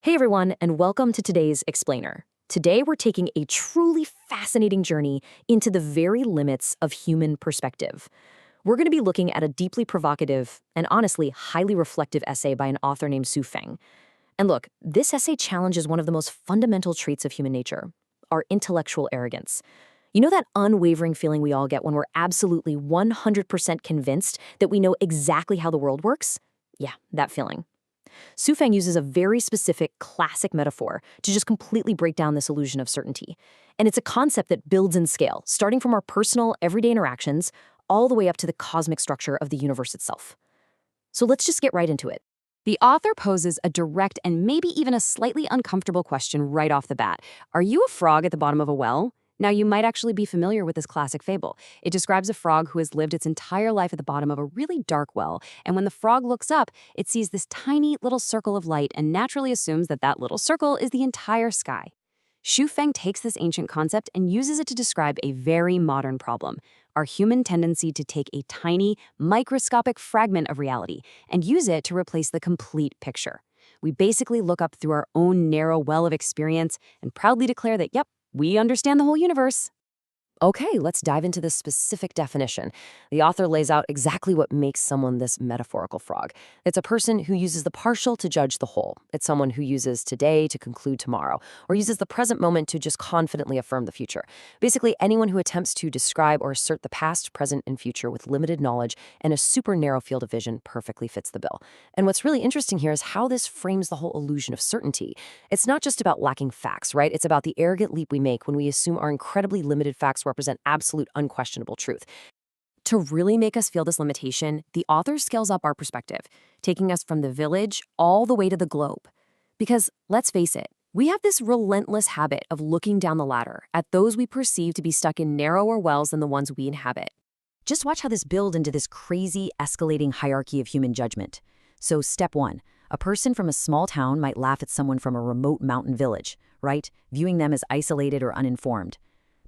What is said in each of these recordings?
Hey everyone, and welcome to today's Explainer. Today we're taking a truly fascinating journey into the very limits of human perspective. We're going to be looking at a deeply provocative and honestly highly reflective essay by an author named Su Feng. And look, this essay challenges one of the most fundamental traits of human nature, our intellectual arrogance. You know that unwavering feeling we all get when we're absolutely 100% convinced that we know exactly how the world works? Yeah, that feeling. Su Feng uses a very specific classic metaphor to just completely break down this illusion of certainty. And it's a concept that builds in scale, starting from our personal, everyday interactions all the way up to the cosmic structure of the universe itself. So let's just get right into it. The author poses a direct and maybe even a slightly uncomfortable question right off the bat. Are you a frog at the bottom of a well? Now, you might actually be familiar with this classic fable. It describes a frog who has lived its entire life at the bottom of a really dark well, and when the frog looks up, it sees this tiny little circle of light and naturally assumes that that little circle is the entire sky. Xu Feng takes this ancient concept and uses it to describe a very modern problem: our human tendency to take a tiny, microscopic fragment of reality and use it to replace the complete picture. We basically look up through our own narrow well of experience and proudly declare that, yep, we understand the whole universe. Okay, let's dive into this specific definition. The author lays out exactly what makes someone this metaphorical frog. It's a person who uses the partial to judge the whole. It's someone who uses today to conclude tomorrow, or uses the present moment to just confidently affirm the future. Basically, anyone who attempts to describe or assert the past, present, and future with limited knowledge and a super narrow field of vision perfectly fits the bill. And what's really interesting here is how this frames the whole illusion of certainty. It's not just about lacking facts, right? It's about the arrogant leap we make when we assume our incredibly limited facts represent absolute unquestionable truth. To really make us feel this limitation, the author scales up our perspective, taking us from the village all the way to the globe. Because, let's face it, we have this relentless habit of looking down the ladder at those we perceive to be stuck in narrower wells than the ones we inhabit. Just watch how this builds into this crazy, escalating hierarchy of human judgment. So, step one, a person from a small town might laugh at someone from a remote mountain village, right? Viewing them as isolated or uninformed.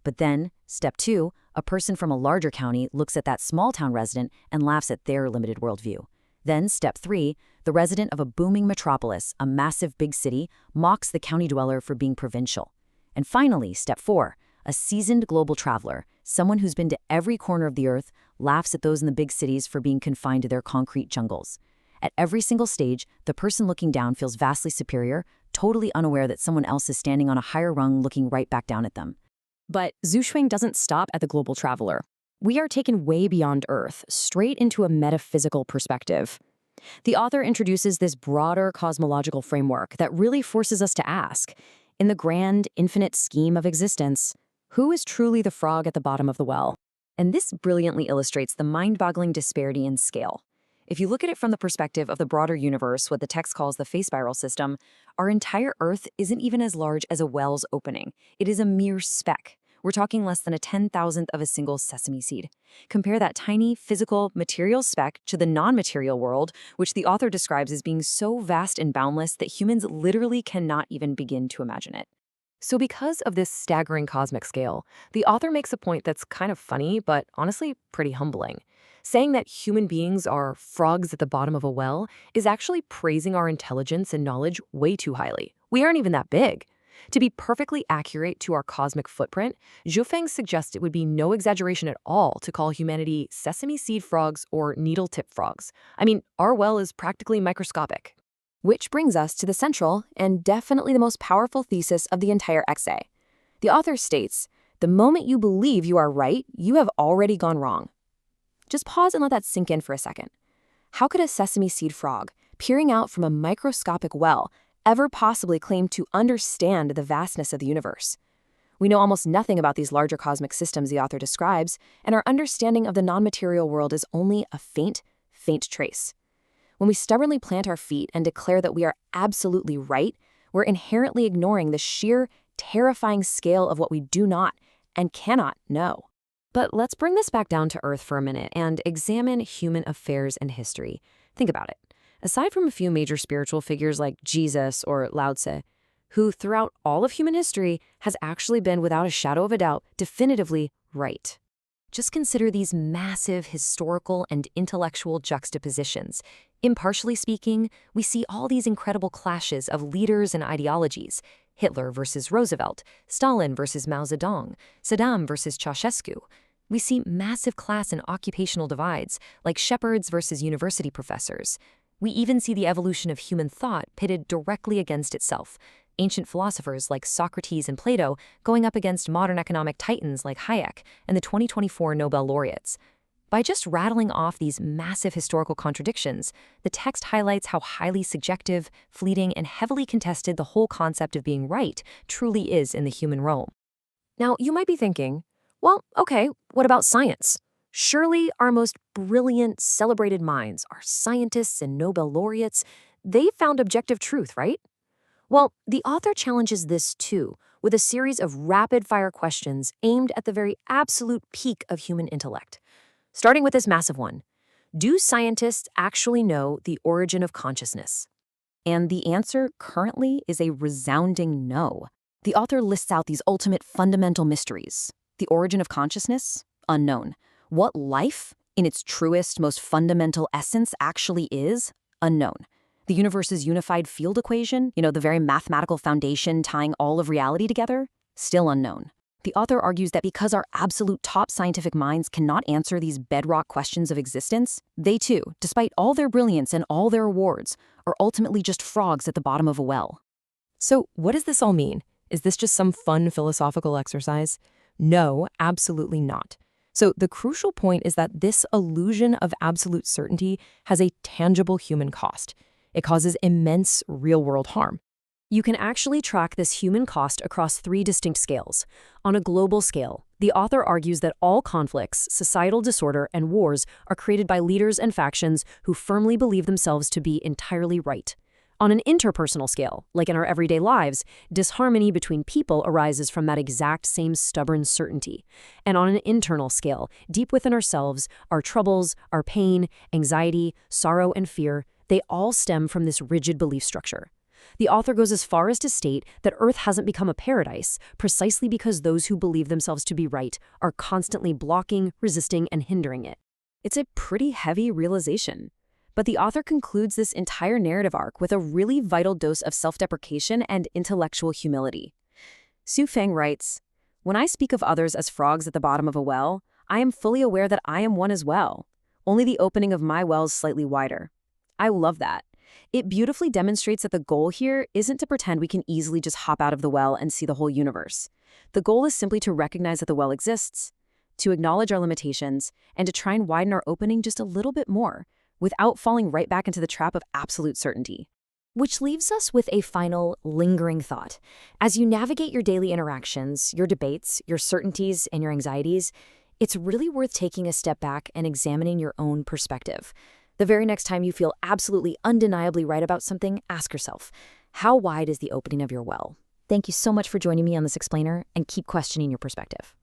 But then, step two, a person from a larger county looks at that small town resident and laughs at their limited worldview. Then, step three, the resident of a booming metropolis, a massive big city, mocks the county dweller for being provincial. And finally, step four, a seasoned global traveler, someone who's been to every corner of the earth, laughs at those in the big cities for being confined to their concrete jungles. At every single stage, the person looking down feels vastly superior, totally unaware that someone else is standing on a higher rung looking right back down at them. But Xu Feng doesn't stop at the global traveler. We are taken way beyond Earth, straight into a metaphysical perspective. The author introduces this broader cosmological framework that really forces us to ask, in the grand, infinite scheme of existence, who is truly the frog at the bottom of the well? And this brilliantly illustrates the mind-boggling disparity in scale. If you look at it from the perspective of the broader universe, what the text calls the phase spiral system, our entire Earth isn't even as large as a well's opening. It is a mere speck. We're talking less than a 10,000th of a single sesame seed. Compare that tiny, physical, material speck to the non-material world, which the author describes as being so vast and boundless that humans literally cannot even begin to imagine it. So because of this staggering cosmic scale, the author makes a point that's kind of funny, but honestly pretty humbling. Saying that human beings are frogs at the bottom of a well is actually praising our intelligence and knowledge way too highly. We aren't even that big. To be perfectly accurate to our cosmic footprint, Xu Feng suggests it would be no exaggeration at all to call humanity sesame seed frogs or needle-tip frogs. I mean, our well is practically microscopic. Which brings us to the central and definitely the most powerful thesis of the entire essay. The author states, the moment you believe you are right, you have already gone wrong. Just pause and let that sink in for a second. How could a sesame seed frog, peering out from a microscopic well, ever possibly claim to understand the vastness of the universe? We know almost nothing about these larger cosmic systems the author describes, and our understanding of the non-material world is only a faint trace. When we stubbornly plant our feet and declare that we are absolutely right, we're inherently ignoring the sheer, terrifying scale of what we do not and cannot know. But let's bring this back down to Earth for a minute and examine human affairs and history. Think about it. Aside from a few major spiritual figures like Jesus or Lao Tse, who throughout all of human history has actually been, without a shadow of a doubt, definitively right. Just consider these massive historical and intellectual juxtapositions. Impartially speaking, we see all these incredible clashes of leaders and ideologies. Hitler versus Roosevelt, Stalin versus Mao Zedong, Saddam versus Ceausescu. We see massive class and occupational divides, like shepherds versus university professors. We even see the evolution of human thought pitted directly against itself. Ancient philosophers like Socrates and Plato going up against modern economic titans like Hayek and the 2024 Nobel laureates. By just rattling off these massive historical contradictions, the text highlights how highly subjective, fleeting, and heavily contested the whole concept of being right truly is in the human realm. Now, you might be thinking, well, okay, what about science? Surely our most brilliant, celebrated minds, our scientists and Nobel laureates, they found objective truth, right? Well, the author challenges this too, with a series of rapid-fire questions aimed at the very absolute peak of human intellect. Starting with this massive one, do scientists actually know the origin of consciousness? And the answer currently is a resounding no. The author lists out these ultimate fundamental mysteries. The origin of consciousness? Unknown. What life, in its truest, most fundamental essence, actually is? Unknown. The universe's unified field equation, the very mathematical foundation tying all of reality together? Still unknown. The author argues that because our absolute top scientific minds cannot answer these bedrock questions of existence, they too, despite all their brilliance and all their awards, are ultimately just frogs at the bottom of a well. So what does this all mean? Is this just some fun philosophical exercise? No, absolutely not. So the crucial point is that this illusion of absolute certainty has a tangible human cost. It causes immense real-world harm. You can actually track this human cost across 3 distinct scales. On a global scale, the author argues that all conflicts, societal disorder, and wars are created by leaders and factions who firmly believe themselves to be entirely right. On an interpersonal scale, like in our everyday lives, disharmony between people arises from that exact same stubborn certainty. And on an internal scale, deep within ourselves, our troubles, our pain, anxiety, sorrow, and fear, they all stem from this rigid belief structure. The author goes as far as to state that Earth hasn't become a paradise precisely because those who believe themselves to be right are constantly blocking, resisting, and hindering it. It's a pretty heavy realization. But the author concludes this entire narrative arc with a really vital dose of self-deprecation and intellectual humility. Su Feng writes, "When I speak of others as frogs at the bottom of a well, I am fully aware that I am one as well. Only the opening of my well is slightly wider." I love that. It beautifully demonstrates that the goal here isn't to pretend we can easily just hop out of the well and see the whole universe. The goal is simply to recognize that the well exists, to acknowledge our limitations, and to try and widen our opening just a little bit more, without falling right back into the trap of absolute certainty. Which leaves us with a final, lingering thought. As you navigate your daily interactions, your debates, your certainties, and your anxieties, it's really worth taking a step back and examining your own perspective. The very next time you feel absolutely undeniably right about something, ask yourself, how wide is the opening of your well? Thank you so much for joining me on this explainer, and keep questioning your perspective.